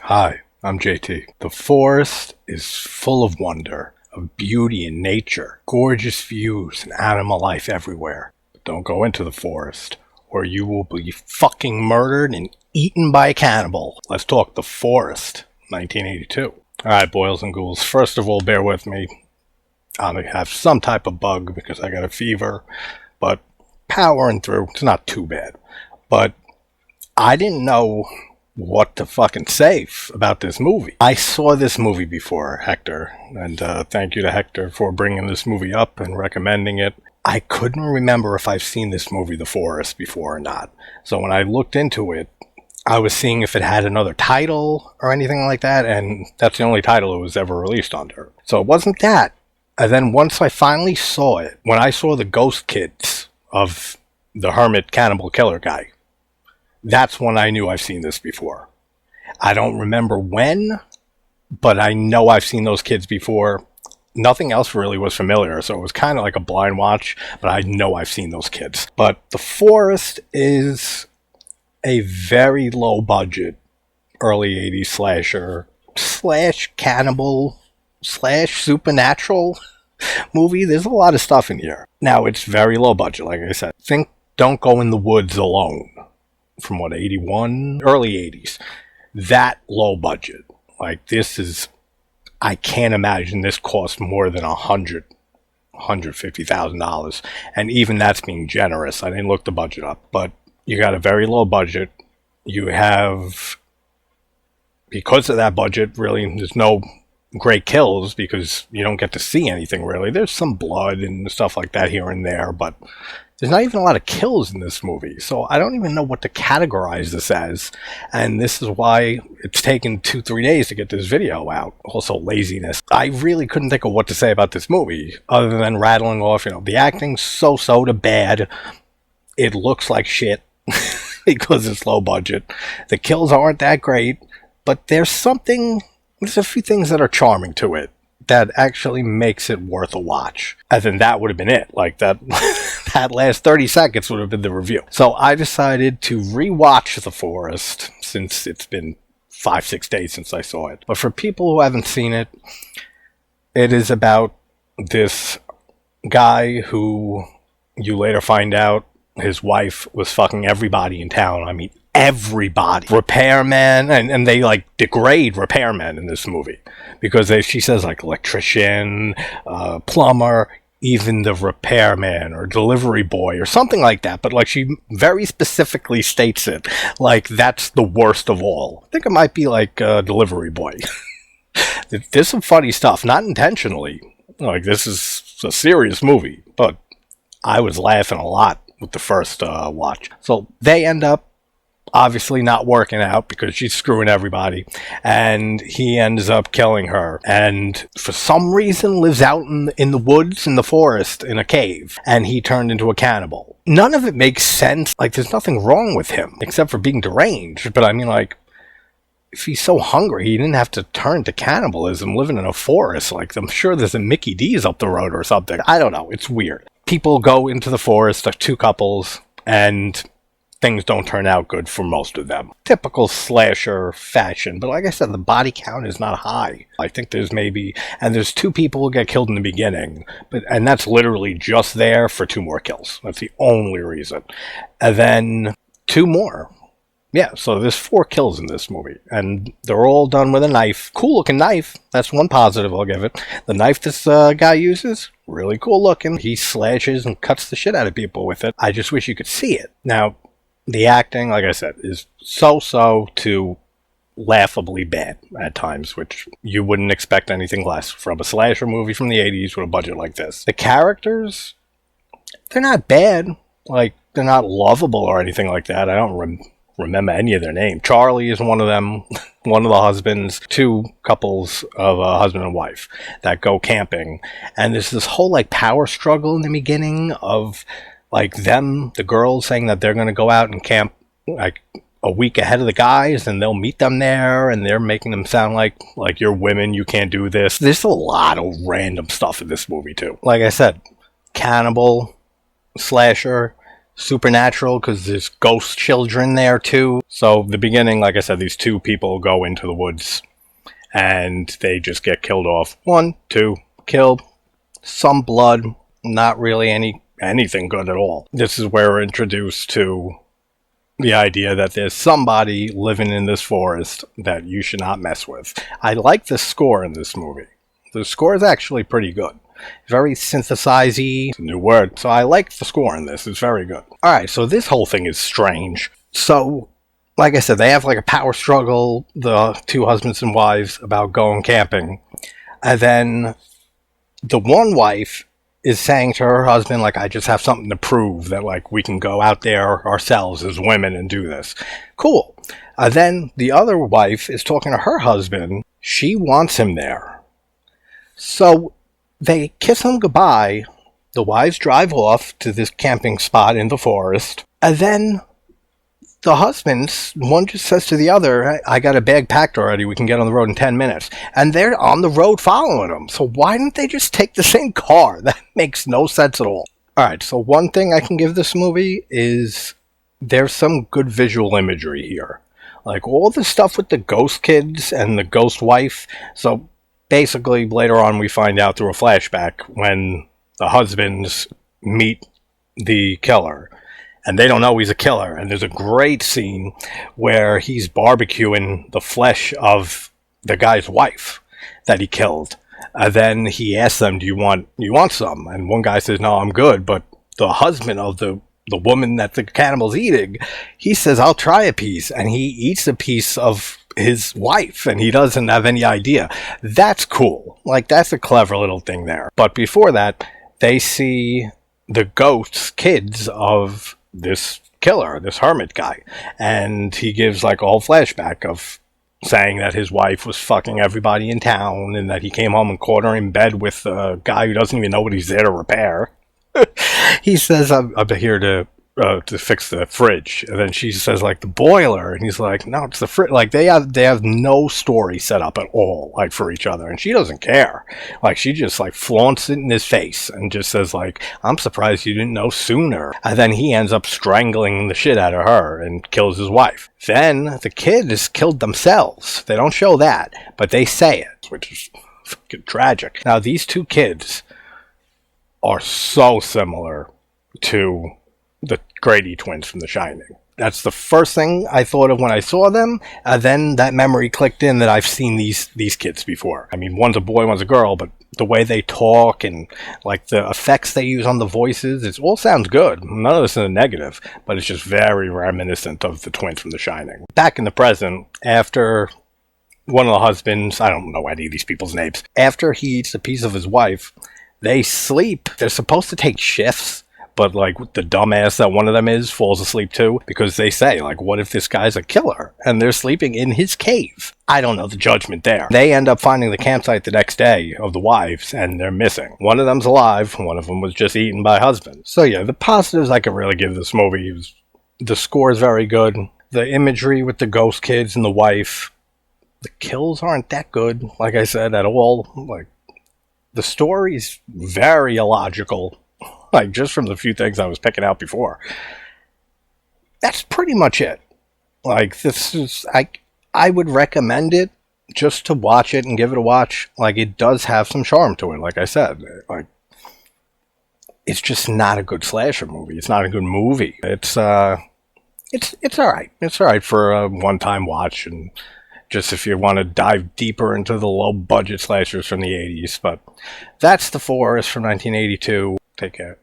Hi, I'm JT. The forest is full of wonder, of beauty and nature, gorgeous views and animal life everywhere. But don't go into the forest, or you will be fucking murdered and eaten by a cannibal. Let's talk The Forest, 1982. Alright, boils and ghouls, first of all, bear with me. I have some type of bug because I got a fever, but powering through, it's not too bad. But I didn't know what to fucking say about this movie. I saw this movie before, Hector, and thank you to Hector for bringing this movie up and recommending it. I couldn't remember if I've seen this movie, The Forest, before or not. So when I looked into it, I was seeing if it had another title or anything like that, and that's the only title it was ever released under. So it wasn't that. And then once I finally saw it, when I saw the ghost kids of the hermit cannibal killer guy, that's when I knew I've seen this before. I don't remember when, but I know I've seen those kids before. Nothing else really was familiar, so it was kind of like a blind watch, but I know I've seen those kids. But The Forest is a very low budget early 80s slasher slash cannibal slash supernatural movie. There's a lot of stuff in here. Now, it's very low budget, like I said. Think Don't Go in the Woods Alone from 81? Early 80s. That low budget. Like, this is, I can't imagine this cost more than $150,000. And even that's being generous. I didn't look the budget up, but you got a very low budget. You have, because of that budget, really, there's no great kills because you don't get to see anything really. There's some blood and stuff like that here and there, but there's not even a lot of kills in this movie. So I don't even know what to categorize this as. And this is why it's taken 2-3 days to get this video out. Also laziness. I really couldn't think of what to say about this movie other than rattling off, the acting's so-so to bad. It looks like shit because it's low budget. The kills aren't that great, but there's a few things that are charming to it that actually makes it worth a watch. And then that would have been it. Like that that last 30 seconds would have been the review. So I decided to rewatch The Forest since it's been 5-6 days since I saw it. But for people who haven't seen it, it is about this guy who you later find out his wife was fucking everybody in town. I mean, everybody. Repairman, and they degrade repairmen in this movie because she says electrician, plumber, even the repairman or delivery boy or something like that. But she very specifically states it like that's the worst of all. I think it might be delivery boy. There's some funny stuff, not intentionally. This is a serious movie, but I was laughing a lot with the first watch. So they end up obviously not working out because she's screwing everybody, and he ends up killing her, and for some reason lives out in the woods, in the forest, in a cave, and he turned into a cannibal. None of it makes sense. There's nothing wrong with him except for being deranged, but I mean, if he's so hungry, he didn't have to turn to cannibalism living in a forest. I'm sure there's a Mickey D's up the road or something. I don't know. It's weird. People go into the forest, two couples, and things don't turn out good for most of them. Typical slasher fashion. But like I said, the body count is not high. I think there's there's 2 people who get killed in the beginning, and that's literally just there for 2 more kills. That's the only reason. And then 2 more. Yeah, so there's 4 kills in this movie, and they're all done with a knife. Cool looking knife. That's one positive I'll give it. The knife this guy uses, really cool looking. He slashes and cuts the shit out of people with it. I just wish you could see it. Now, the acting, like I said, is so-so to laughably bad at times, which you wouldn't expect anything less from a slasher movie from the 80s with a budget like this. The characters, they're not bad. They're not lovable or anything like that. I don't remember any of their name. Charlie is one of them, one of the husbands, 2 couples of a husband and wife that go camping, and there's this whole power struggle in the beginning of them, the girls, saying that they're going to go out and camp a week ahead of the guys, and they'll meet them there, and they're making them sound like you're women, you can't do this. There's a lot of random stuff in this movie too. Like I said, cannibal, slasher, supernatural because there's ghost children there too. So the beginning, like I said, these two people go into the woods and they just get killed off. 1, 2, killed. Some blood, not really anything good at all. This is where we're introduced to the idea that there's somebody living in this forest that you should not mess with. I like the score in this movie. The score is actually pretty good. Very synthesize-y. It's a new word. So I like the score in this. It's very good. Alright, so this whole thing is strange. So, like I said, they have like a power struggle, the two husbands and wives, about going camping. And then the one wife is saying to her husband, like, I just have something to prove that, like, we can go out there ourselves as women and do this. Cool. Then the other wife is talking to her husband. She wants him there. So they kiss him goodbye. The wives drive off to this camping spot in the forest. And then the husbands, one just says to the other, I got a bag packed already. We can get on the road in 10 minutes. And they're on the road following them. So why didn't they just take the same car? That makes no sense at all. All right, so one thing I can give this movie is there's some good visual imagery here. Like all the stuff with the ghost kids and the ghost wife. So basically later on we find out through a flashback when the husbands meet the killer. And they don't know he's a killer. And there's a great scene where he's barbecuing the flesh of the guy's wife that he killed. And then he asks them, do you want some? And one guy says, no, I'm good. But the husband of the woman that the cannibal's eating, he says, I'll try a piece. And he eats a piece of his wife and he doesn't have any idea. That's cool. Like, that's a clever little thing there. But before that, they see the ghosts, kids of this killer, this hermit guy, and he gives like a whole flashback of saying that his wife was fucking everybody in town and that he came home and caught her in bed with a guy who doesn't even know what he's there to repair. He says, I'm here to fix the fridge, and then she says like the boiler, and he's like, no, it's the fridge. Like they have no story set up at all, like for each other, and she doesn't care. Like she just like flaunts it in his face and just says like, I'm surprised you didn't know sooner. And then he ends up strangling the shit out of her and kills his wife. Then the kids killed themselves. They don't show that, but they say it, which is fucking tragic. Now these two kids are so similar to the Grady twins from The Shining. That's the first thing I thought of when I saw them. Then that memory clicked in that I've seen these kids before. I mean, one's a boy, one's a girl, but the way they talk and like the effects they use on the voices, it all sounds good. None of this is a negative, but it's just very reminiscent of the twins from The Shining. Back in the present, after one of the husbands, I don't know any of these people's names, after he eats a piece of his wife, they sleep. They're supposed to take shifts, but like the dumbass that one of them is falls asleep too, because they say like, what if this guy's a killer and they're sleeping in his cave? I don't know the judgment there. They end up finding the campsite the next day of the wives and they're missing. One of them's alive, one of them was just eaten by husband. So yeah, the positives I could really give this movie is the score is very good. The imagery with the ghost kids and the wife. The kills aren't that good, like I said, at all. Like, the story's very illogical. Like, just from the few things I was picking out before. That's pretty much it. Like, this is... I would recommend it just to watch it and give it a watch. Like, it does have some charm to it, like I said. Like, it's just not a good slasher movie. It's not a good movie. It's alright. It's alright for a one-time watch, and just if you want to dive deeper into the low-budget slashers from the 80s. But that's The Forest from 1982. Take care.